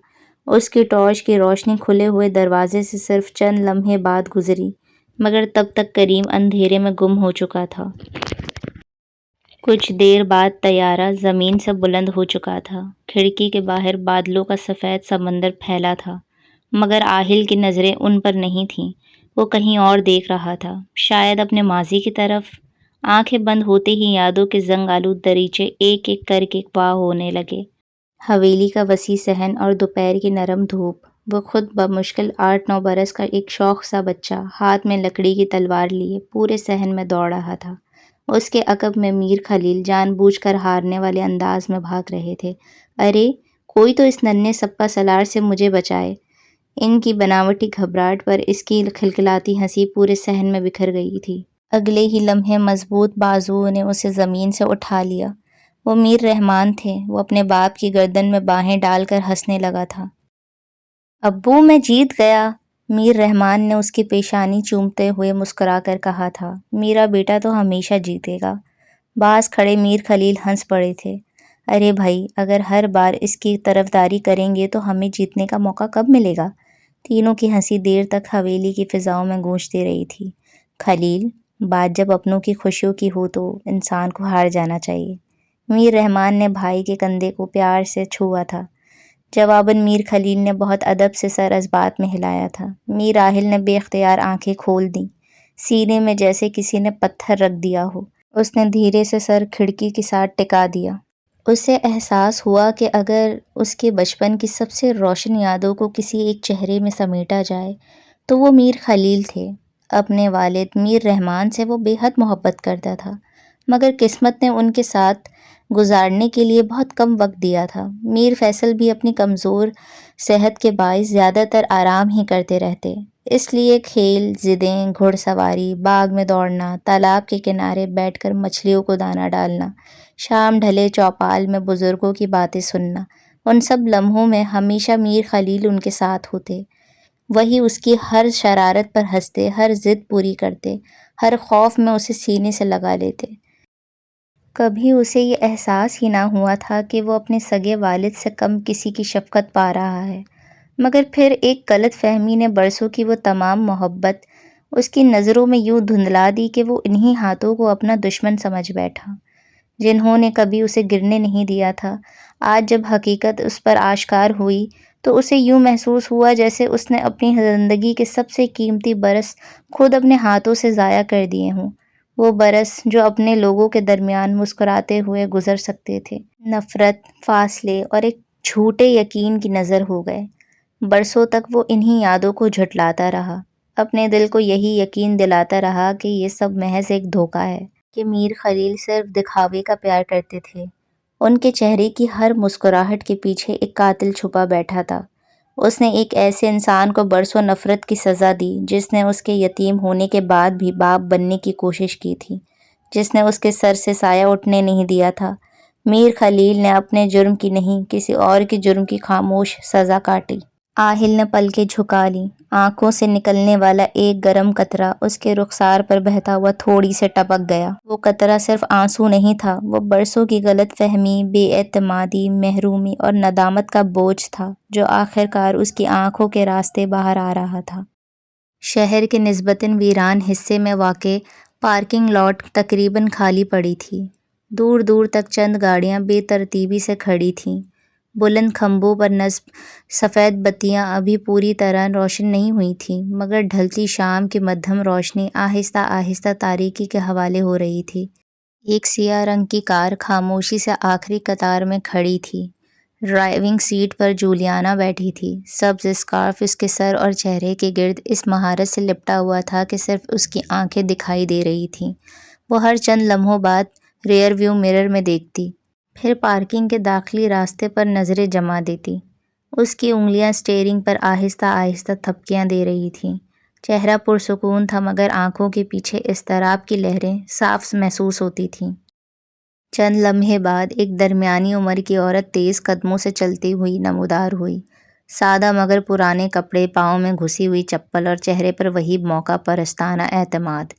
اس کی ٹارچ کی روشنی کھلے ہوئے دروازے سے صرف چند لمحے بعد گزری، مگر تب تک کریم اندھیرے میں گم ہو چکا تھا۔ کچھ دیر بعد طیارہ زمین سے بلند ہو چکا تھا۔ کھڑکی کے باہر بادلوں کا سفید سمندر پھیلا تھا، مگر آہل کی نظریں ان پر نہیں تھیں۔ وہ کہیں اور دیکھ رہا تھا، شاید اپنے ماضی کی طرف۔ آنکھیں بند ہوتے ہی یادوں کے زنگ آلود دریچے ایک ایک کر کے واہ ہونے لگے۔ حویلی کا وسیع صحن اور دوپہر کی نرم دھوپ۔ وہ خود بمشکل 8 9 برس کا ایک شوخ سا بچہ ہاتھ میں لکڑی کی تلوار لیے پورے صحن میں دوڑ رہا تھا۔ اس کے عقب میں میر خلیل جان بوجھ کر ہارنے والے انداز میں بھاگ رہے تھے۔ ارے کوئی تو اس ننھے سپا سالار سے مجھے بچائے۔ ان کی بناوٹی گھبراہٹ پر اس کی کھلکھلاتی ہنسی پورے صحن میں بکھر گئی تھی۔ اگلے ہی لمحے مضبوط بازوؤں نے اسے زمین سے اٹھا لیا۔ وہ میر رحمان تھے۔ وہ اپنے باپ کی گردن میں باہیں ڈال کر ہنسنے لگا تھا۔ ابو میں جیت گیا، میر رحمان نے اس کی پیشانی چومتے ہوئے مسکرا کر کہا تھا۔ میرا بیٹا تو ہمیشہ جیتے گا۔ پاس کھڑے میر خلیل ہنس پڑے تھے۔ ارے بھائی، اگر ہر بار اس کی طرفداری کریں گے تو ہمیں جیتنے کا موقع کب ملے گا؟ تینوں کی ہنسی دیر تک حویلی کی فضاؤں میں گونجتی رہی تھی۔ خلیل، بات جب اپنوں کی خوشیوں کی ہو تو انسان کو ہار جانا چاہیے۔ میر رحمان نے بھائی کے کندھے کو پیار سے چھوا تھا۔ جواباً میر خلیل نے بہت ادب سے سر اس بات میں ہلایا تھا۔ میر راحل نے بے اختیار آنکھیں کھول دیں، سینے میں جیسے کسی نے پتھر رکھ دیا ہو۔ اس نے دھیرے سے سر کھڑکی کے ساتھ ٹکا دیا۔ اسے احساس ہوا کہ اگر اس کے بچپن کی سب سے روشن یادوں کو کسی ایک چہرے میں سمیٹا جائے تو وہ میر خلیل تھے۔ اپنے والد میر رحمان سے وہ بے حد محبت کرتا تھا، مگر قسمت نے ان کے ساتھ گزارنے کے لیے بہت کم وقت دیا تھا۔ میر فیصل بھی اپنی کمزور صحت کے باعث زیادہ تر آرام ہی کرتے رہتے، اس لیے کھیل، ضدیں، گھڑ سواری، باغ میں دوڑنا، تالاب کے کنارے بیٹھ کر مچھلیوں کو دانہ ڈالنا، شام ڈھلے چوپال میں بزرگوں کی باتیں سننا، ان سب لمحوں میں ہمیشہ میر خلیل ان کے ساتھ ہوتے۔ وہی اس کی ہر شرارت پر ہنستے، ہر ضد پوری کرتے، ہر خوف میں اسے سینے سے لگا لیتے۔ کبھی اسے یہ احساس ہی نہ ہوا تھا کہ وہ اپنے سگے والد سے کم کسی کی شفقت پا رہا ہے، مگر پھر ایک غلط فہمی نے برسوں کی وہ تمام محبت اس کی نظروں میں یوں دھندلا دی کہ وہ انہی ہاتھوں کو اپنا دشمن سمجھ بیٹھا، جنہوں نے کبھی اسے گرنے نہیں دیا تھا۔ آج جب حقیقت اس پر آشکار ہوئی تو اسے یوں محسوس ہوا جیسے اس نے اپنی زندگی کے سب سے قیمتی برس خود اپنے ہاتھوں سے ضائع کر دیے ہوں، وہ برس جو اپنے لوگوں کے درمیان مسکراتے ہوئے گزر سکتے تھے۔ نفرت، فاصلے اور ایک جھوٹے یقین کی نظر ہو گئے۔ برسوں تک وہ انہی یادوں کو جھٹلاتا رہا، اپنے دل کو یہی یقین دلاتا رہا کہ یہ سب محض ایک دھوکہ ہے، کہ میر خلیل صرف دکھاوے کا پیار کرتے تھے۔ ان کے چہرے کی ہر مسکراہٹ کے پیچھے ایک قاتل چھپا بیٹھا تھا۔ اس نے ایک ایسے انسان کو برسوں نفرت کی سزا دی جس نے اس کے یتیم ہونے کے بعد بھی باپ بننے کی کوشش کی تھی، جس نے اس کے سر سے سایہ اٹھنے نہیں دیا تھا۔ میر خلیل نے اپنے جرم کی نہیں، کسی اور کے جرم کی خاموش سزا کاٹی۔ آہل نے پلکیں جھکا لیں، آنکھوں سے نکلنے والا ایک گرم قطرہ اس کے رخسار پر بہتا ہوا تھوڑی سے ٹپک گیا۔ وہ قطرہ صرف آنسو نہیں تھا، وہ برسوں کی غلط فہمی، بے اعتمادی، محرومی اور ندامت کا بوجھ تھا جو آخر کار اس کی آنکھوں کے راستے باہر آ رہا تھا۔ شہر کے نسبتاً ویران حصے میں واقع پارکنگ لاٹ تقریباً خالی پڑی تھی۔ دور دور تک چند گاڑیاں بے ترتیبی سے کھڑی تھیں۔ بلند کھمبوں پر نصب سفید بتیاں ابھی پوری طرح روشن نہیں ہوئی تھیں، مگر ڈھلتی شام کی مدھم روشنی آہستہ آہستہ تاریکی کے حوالے ہو رہی تھی۔ ایک سیاہ رنگ کی کار خاموشی سے آخری قطار میں کھڑی تھی۔ ڈرائیونگ سیٹ پر جولیانا بیٹھی تھی۔ سبز اسکارف اس کے سر اور چہرے کے گرد اس مہارت سے لپٹا ہوا تھا کہ صرف اس کی آنکھیں دکھائی دے رہی تھیں۔ وہ ہر چند لمحوں بعد ریئر ویو مرر میں دیکھتی، پھر پارکنگ کے داخلی راستے پر نظریں جما دیتی۔ اس کی انگلیاں اسٹیئرنگ پر آہستہ آہستہ تھپکیاں دے رہی تھیں۔ چہرہ پرسکون تھا، مگر آنکھوں کے پیچھے اضطراب کی لہریں صاف محسوس ہوتی تھیں۔ چند لمحے بعد ایک درمیانی عمر کی عورت تیز قدموں سے چلتی ہوئی نمودار ہوئی۔ سادہ مگر پرانے کپڑے، پاؤں میں گھسی ہوئی چپل اور چہرے پر وہی موقع پرستانہ اعتماد۔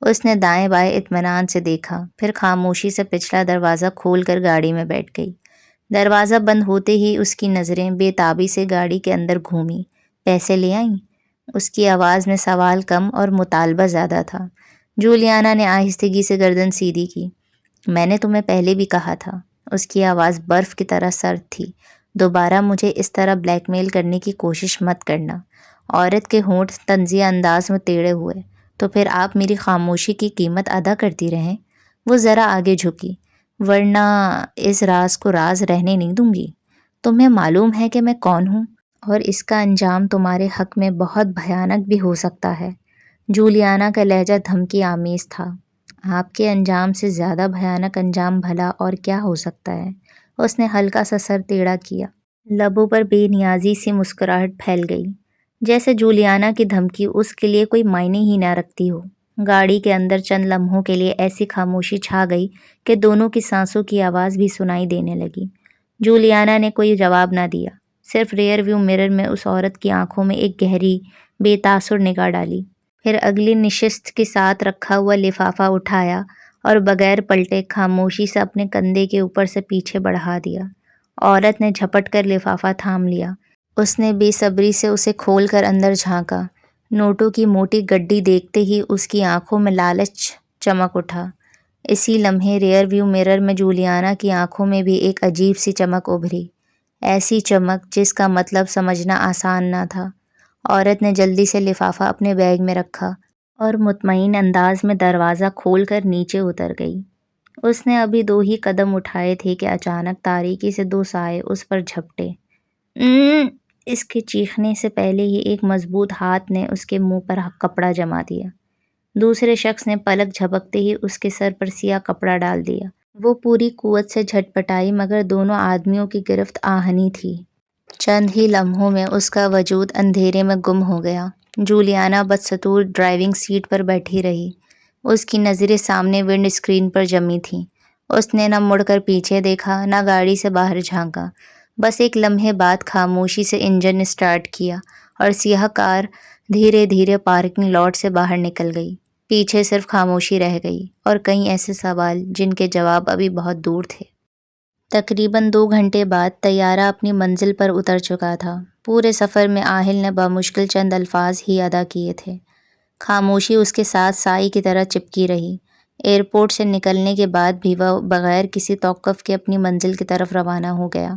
اس نے دائیں بائیں اطمینان سے دیکھا، پھر خاموشی سے پچھلا دروازہ کھول کر گاڑی میں بیٹھ گئی۔ دروازہ بند ہوتے ہی اس کی نظریں بے تابی سے گاڑی کے اندر گھومیں۔ پیسے لے آئیں؟ اس کی آواز میں سوال کم اور مطالبہ زیادہ تھا۔ جولیانا نے آہستگی سے گردن سیدھی کی۔ میں نے تمہیں پہلے بھی کہا تھا۔ اس کی آواز برف کی طرح سرد تھی۔ دوبارہ مجھے اس طرح بلیک میل کرنے کی کوشش مت کرنا۔ عورت کے ہونٹ طنزیہ انداز میں ٹیڑھے ہوئے۔ تو پھر آپ میری خاموشی کی قیمت ادا کرتی رہیں۔ وہ ذرا آگے جھکی۔ ورنہ اس راز کو راز رہنے نہیں دوں گی۔ تمہیں معلوم ہے کہ میں کون ہوں، اور اس کا انجام تمہارے حق میں بہت بھیانک بھی ہو سکتا ہے۔ جولیانا کا لہجہ دھمکی آمیز تھا۔ آپ کے انجام سے زیادہ بھیانک انجام بھلا اور کیا ہو سکتا ہے؟ اس نے ہلکا سا سر ٹیڑھا کیا۔ لبوں پر بے نیازی سی مسکراہٹ پھیل گئی، جیسے جولیانا کی دھمکی اس کے لیے کوئی معنی ہی نہ رکھتی ہو۔ گاڑی کے اندر چند لمحوں کے لیے ایسی خاموشی چھا گئی کہ دونوں کی سانسوں کی آواز بھی سنائی دینے لگی۔ جولیانا نے کوئی جواب نہ دیا، صرف ریئر ویو مرر میں اس عورت کی آنکھوں میں ایک گہری، بے تاثر نگاہ ڈالی، پھر اگلی نشست کے ساتھ رکھا ہوا لفافہ اٹھایا اور بغیر پلٹے خاموشی سے اپنے کندھے کے اوپر سے پیچھے بڑھا دیا۔ عورت نے جھپٹ کر لفافہ تھام لیا۔ اس نے بے صبری سے اسے کھول کر اندر جھانکا۔ نوٹوں کی موٹی گڈی دیکھتے ہی اس کی آنکھوں میں لالچ چمک اٹھا۔ اسی لمحے ریئر ویو مرر میں جولیانا کی آنکھوں میں بھی ایک عجیب سی چمک ابھری، ایسی چمک جس کا مطلب سمجھنا آسان نہ تھا۔ عورت نے جلدی سے لفافہ اپنے بیگ میں رکھا اور مطمئن انداز میں دروازہ کھول کر نیچے اتر گئی۔ اس نے ابھی 2 ہی قدم اٹھائے تھے کہ اچانک تاریکی سے 2 سائے اس پر جھپٹے۔ اس کے چیخنے سے پہلے ہی ایک مضبوط ہاتھ نے اس کے منہ پر کپڑا جما دیا۔ دوسرے شخص نے پلک جھپکتے ہی اس کے سر پر سیاہ کپڑا ڈال دیا۔ وہ پوری قوت سے جھٹپٹائی، مگر دونوں آدمیوں کی گرفت آہنی تھی۔ چند ہی لمحوں میں اس کا وجود اندھیرے میں گم ہو گیا۔ جولیانا بدستور ڈرائیونگ سیٹ پر بیٹھی رہی۔ اس کی نظریں سامنے ونڈ اسکرین پر جمی تھیں۔ اس نے نہ مڑ کر پیچھے دیکھا، نہ گاڑی سے باہر جھانکا۔ بس ایک لمحے بعد خاموشی سے انجن اسٹارٹ کیا اور سیاہ کار دھیرے دھیرے پارکنگ لاٹ سے باہر نکل گئی۔ پیچھے صرف خاموشی رہ گئی اور کئی ایسے سوال جن کے جواب ابھی بہت دور تھے۔ تقریباً 2 گھنٹے بعد طیارہ اپنی منزل پر اتر چکا تھا۔ پورے سفر میں آہل نے بامشکل چند الفاظ ہی ادا کیے تھے۔ خاموشی اس کے ساتھ سائی کی طرح چپکی رہی۔ ایئرپورٹ سے نکلنے کے بعد بھی وہ بغیر کسی توقف کے اپنی منزل کی طرف روانہ ہو گیا۔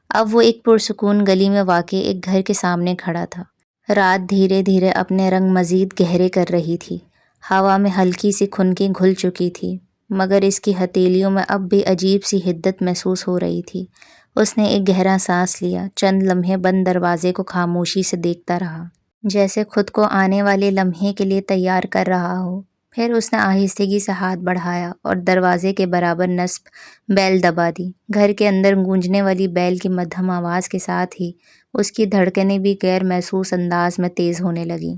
اب وہ ایک پرسکون گلی میں واقع ایک گھر کے سامنے کھڑا تھا۔ رات دھیرے دھیرے اپنے رنگ مزید گہرے کر رہی تھی۔ ہوا میں ہلکی سی خنکی گھل چکی تھی، مگر اس کی ہتھیلیوں میں اب بھی عجیب سی حدت محسوس ہو رہی تھی۔ اس نے ایک گہرا سانس لیا، چند لمحے بند دروازے کو خاموشی سے دیکھتا رہا، جیسے خود کو آنے والے لمحے کے لیے تیار کر رہا ہو۔ پھر اس نے آہستگی سے ہاتھ بڑھایا اور دروازے کے برابر نصب بیل دبا دی۔ گھر کے اندر گونجنے والی بیل کی مدھم آواز کے ساتھ ہی اس کی دھڑکنیں بھی غیر محسوس انداز میں تیز ہونے لگیں۔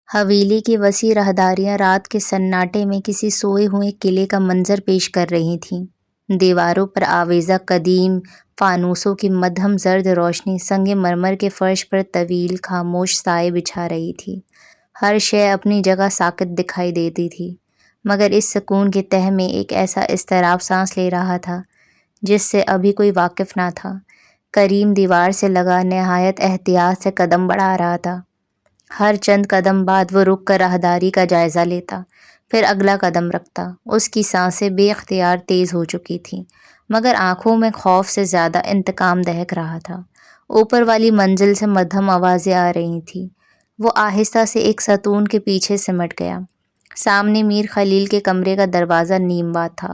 حویلی کی وسیع راہداریاں رات کے سناٹے میں کسی سوئے ہوئے قلعے کا منظر پیش کر رہی تھیں۔ دیواروں پر آویزہ قدیم فانوسوں کی مدھم زرد روشنی سنگ مرمر کے فرش پر طویل خاموش سائے بچھا رہی تھی۔ ہر شے اپنی جگہ ساکت دکھائی دیتی تھی، مگر اس سکون کے تہہ میں ایک ایسا اضطراب سانس لے رہا تھا جس سے ابھی کوئی واقف نہ تھا۔ کریم دیوار سے لگا نہایت احتیاط سے قدم بڑھا رہا تھا۔ ہر چند قدم بعد وہ رک کر راہداری کا جائزہ لیتا، پھر اگلا قدم رکھتا۔ اس کی سانسیں بے اختیار تیز ہو چکی تھیں، مگر آنکھوں میں خوف سے زیادہ انتقام دہک رہا تھا۔ اوپر والی منزل سے مدھم آوازیں آ رہی تھیں۔ وہ آہستہ سے ایک ستون کے پیچھے سمٹ گیا۔ سامنے میر خلیل کے کمرے کا دروازہ نیم باز تھا۔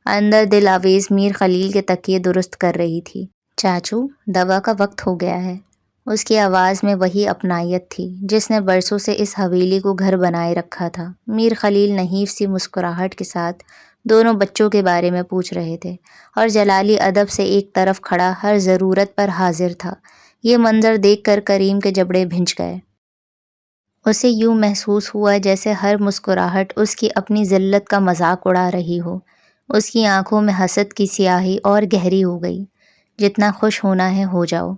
اندر دل آویز میر خلیل کے تکیے درست کر رہی تھی۔ چاچو، دوا کا وقت ہو گیا ہے۔ اس کی آواز میں وہی اپنائیت تھی جس نے برسوں سے اس حویلی کو گھر بنائے رکھا تھا۔ میر خلیل نحیف سی مسکراہٹ کے ساتھ دونوں بچوں کے بارے میں پوچھ رہے تھے، اور جلالی ادب سے ایک طرف کھڑا ہر ضرورت پر حاضر تھا۔ یہ منظر دیکھ کر کریم کے جبڑے بھنج گئے۔ اسے یوں محسوس ہوا جیسے ہر مسکراہٹ اس کی اپنی ذلت کا مذاق اڑا رہی ہو۔ اس کی آنکھوں میں حسد کی سیاہی اور گہری ہو گئی۔ جتنا خوش ہونا ہے ہو جاؤ۔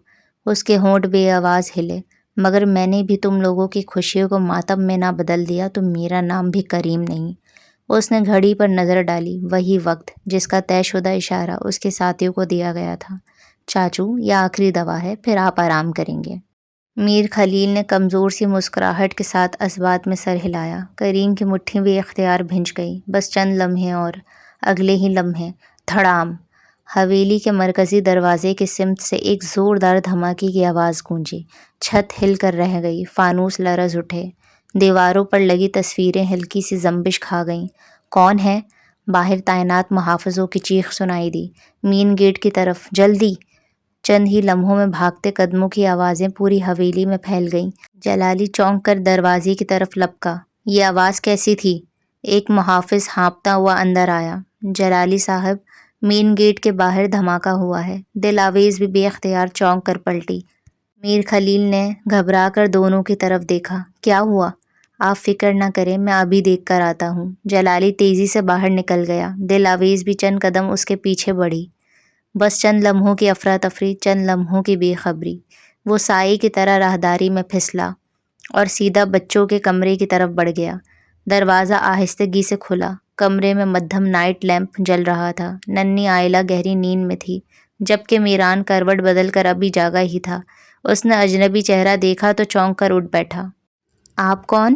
اس کے ہونٹ بے آواز ہلے۔ مگر میں نے بھی تم لوگوں کی خوشیوں کو ماتم میں نہ بدل دیا تو میرا نام بھی کریم نہیں۔ اس نے گھڑی پر نظر ڈالی۔ وہی وقت جس کا طے شدہ اشارہ اس کے ساتھیوں کو دیا گیا تھا۔ چاچو، یہ آخری دوا ہے، پھر آپ آرام کریں گے۔ میر خلیل نے کمزور سی مسکراہٹ کے ساتھ اثبات میں سر ہلایا۔ کریم کی مٹھی بے اختیار بھنج گئی۔ بس چند لمحے اور۔ اگلے ہی لمحے دھڑام! حویلی کے مرکزی دروازے کی سمت سے ایک زوردار دھماکے کی آواز گونجی۔ چھت ہل کر رہ گئی، فانوس لرز اٹھے، دیواروں پر لگی تصویریں ہلکی سی جنبش کھا گئیں۔ کون ہے؟ باہر تعینات محافظوں کی چیخ سنائی دی۔ مین گیٹ کی طرف، جلدی! چند ہی لمحوں میں بھاگتے قدموں کی آوازیں پوری حویلی میں پھیل گئیں۔ جلالی چونک کر دروازے کی طرف لپکا۔ یہ آواز کیسی تھی؟ ایک محافظ ہانپتا ہوا اندر آیا۔ جلالی صاحب، مین گیٹ کے باہر دھماکہ ہوا ہے۔ دل آویز بھی بے اختیار چونک کر پلٹی۔ میر خلیل نے گھبرا کر دونوں کی طرف دیکھا۔ کیا ہوا؟ آپ فکر نہ کریں، میں ابھی دیکھ کر آتا ہوں۔ جلالی تیزی سے باہر نکل گیا۔ دل آویز بھی چند قدم اس کے پیچھے بڑھی۔ بس چند لمحوں کی افراتفری، چند لمحوں کی بے خبری۔ وہ سائے کی طرح راہداری میں پھسلا اور سیدھا بچوں کے کمرے کی طرف بڑھ گیا۔ دروازہ آہستگی سے کھلا۔ کمرے میں مدھم نائٹ لیمپ جل رہا تھا۔ ننھی عائلہ گہری نیند میں تھی، جبکہ میران کروٹ بدل کر ابھی جاگا ہی تھا۔ اس نے اجنبی چہرہ دیکھا تو چونک کر اٹھ بیٹھا۔ آپ کون؟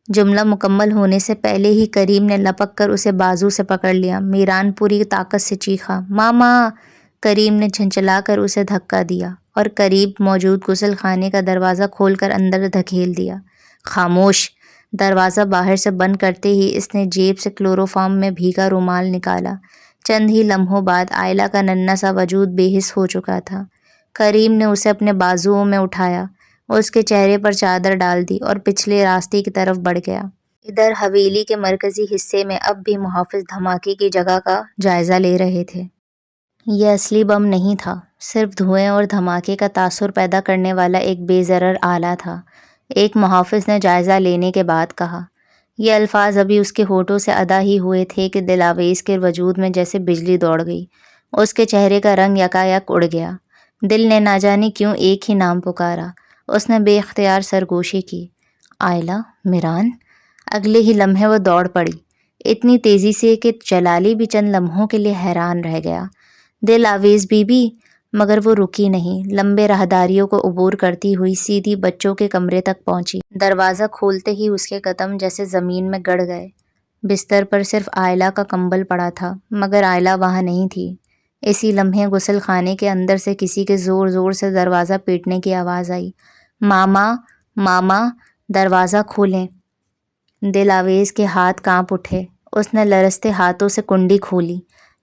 جملہ مکمل ہونے سے پہلے ہی کریم نے لپک کر اسے بازو سے پکڑ لیا۔ میران پوری طاقت سے چیخا، ماما! کریم نے جھنجھلا کر اسے دھکا دیا اور قریب موجود غسل خانے کا دروازہ کھول کر اندر دھکیل دیا۔ خاموش! دروازہ باہر سے بند کرتے ہی اس نے جیب سے کلوروفارم میں بھیگا رومال نکالا۔ چند ہی لمحوں بعد عائلہ کا ننھا سا وجود بے حس ہو چکا تھا۔ کریم نے اسے اپنے بازوؤں میں اٹھایا، اس کے چہرے پر چادر ڈال دی اور پچھلے راستے کی طرف بڑھ گیا۔ ادھر حویلی کے مرکزی حصے میں اب بھی محافظ دھماکے کی جگہ کا جائزہ لے رہے تھے۔ یہ اصلی بم نہیں تھا، صرف دھوئیں اور دھماکے کا تاثر پیدا کرنے والا ایک بے ضرر آلہ تھا۔ ایک محافظ نے جائزہ لینے کے بعد کہا۔ یہ الفاظ ابھی اس کے ہونٹوں سے ادا ہی ہوئے تھے کہ دل آویز کے وجود میں جیسے بجلی دوڑ گئی۔ اس کے چہرے کا رنگ یکایک اڑ گیا۔ دل نے نہ جانے کیوں ایک ہی نام پکارا۔ اس نے بے اختیار سرگوشی کی، عائلہ، میران۔ اگلے ہی لمحے وہ دوڑ پڑی، اتنی تیزی سے کہ جلالی بھی چند لمحوں کے لیے حیران رہ گیا۔ دل آویز بی بی! مگر وہ رکی نہیں، لمبے راہداریوں کو عبور کرتی ہوئی سیدھی بچوں کے کمرے تک پہنچی۔ دروازہ کھولتے ہی اس کے قدم جیسے زمین میں گڑ گئے۔ بستر پر صرف عائلہ کا کمبل پڑا تھا، مگر عائلہ وہاں نہیں تھی۔ اسی لمحے غسل خانے کے اندر سے کسی کے زور زور سے دروازہ پیٹنے کی آواز آئی۔ ماما! ماما! دروازہ کھولیں! دل آویز کے ہاتھ کانپ اٹھے۔ اس نے لرزتے ہاتھوں سے کنڈی کھولی۔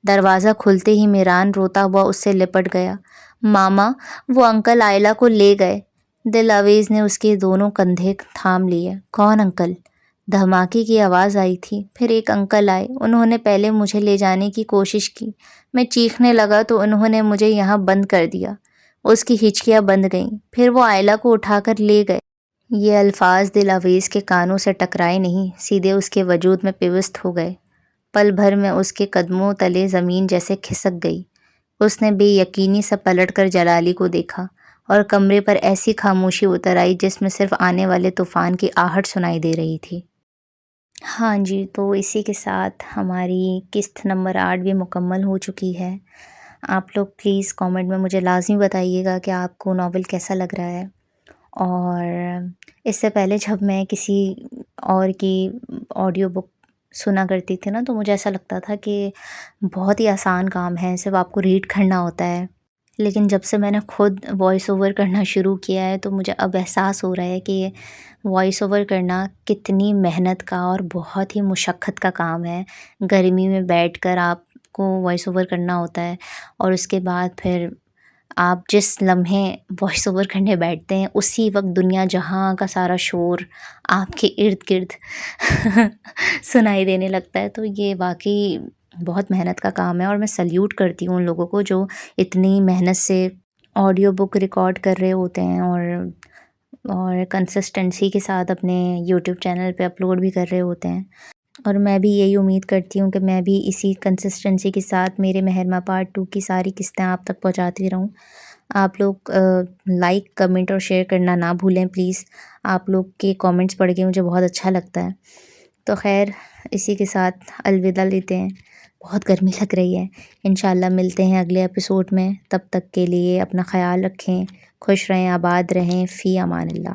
دروازہ کھلتے ہی میران روتا ہوا اس سے لپٹ گیا۔ ماما، وہ انکل عائلہ کو لے گئے۔ دل آویز نے اس کے دونوں کندھے تھام لیے۔ کون انکل؟ دھماکے کی آواز آئی تھی، پھر ایک انکل آئے، انہوں نے پہلے مجھے لے جانے کی کوشش کی، میں چیخنے لگا تو انہوں نے مجھے یہاں بند کر دیا، اس کی ہچکیاں بند گئیں، پھر وہ آئلہ کو اٹھا کر لے گئے۔ یہ الفاظ دل آویز کے کانوں سے ٹکرائے نہیں، سیدھے اس کے وجود میں پیوست ہو گئے۔ پل بھر میں اس کے قدموں تلے زمین جیسے کھسک گئی۔ اس نے بے یقینی سے پلٹ کر جلالی کو دیکھا اور کمرے پر ایسی خاموشی اتر آئی جس میں صرف آنے والے طوفان کی آہٹ سنائی دے رہی تھی۔ ہاں جی، تو اسی کے ساتھ ہماری قسط نمبر 8 بھی مکمل ہو چکی ہے۔ آپ لوگ پلیز کامنٹ میں مجھے لازمی بتائیے گا کہ آپ کو ناول کیسا لگ رہا ہے۔ اور اس سے پہلے جب میں کسی اور کی آڈیو بک سنا کرتی تھی نا، تو مجھے ایسا لگتا تھا کہ بہت ہی آسان کام ہے، صرف آپ کو ریڈ کرنا ہوتا ہے۔ لیکن جب سے میں نے خود وائس اوور کرنا شروع کیا ہے تو مجھے اب احساس ہو رہا ہے کہ وائس اوور کرنا کتنی محنت کا اور بہت ہی مشقت کا کام ہے۔ گرمی میں بیٹھ کر آپ کو وائس اوور کرنا ہوتا ہے، اور اس کے بعد پھر آپ جس لمحے وائس اوور کرنے بیٹھتے ہیں اسی وقت دنیا جہاں کا سارا شور آپ کے ارد گرد سنائی دینے لگتا ہے۔ تو یہ واقعی بہت محنت کا کام ہے، اور میں سلیوٹ کرتی ہوں ان لوگوں کو جو اتنی محنت سے آڈیو بک ریکارڈ کر رہے ہوتے ہیں اور کنسسٹنسی کے ساتھ اپنے یوٹیوب چینل پہ اپلوڈ بھی کر رہے ہوتے ہیں۔ اور میں بھی یہی امید کرتی ہوں کہ میں بھی اسی کنسسٹنسی کے ساتھ میرے مہرماں پارٹ 2 کی ساری قسطیں آپ تک پہنچاتی رہوں۔ آپ لوگ لائک، کمنٹ اور شیئر کرنا نہ بھولیں پلیز۔ آپ لوگ کے کامنٹس پڑھ کے مجھے بہت اچھا لگتا ہے۔ تو خیر، اسی کے ساتھ الوداع لیتے ہیں، بہت گرمی لگ رہی ہے۔ انشاءاللہ ملتے ہیں اگلے ایپیسوڈ میں، تب تک کے لیے اپنا خیال رکھیں، خوش رہیں، آباد رہیں، فی امان اللہ۔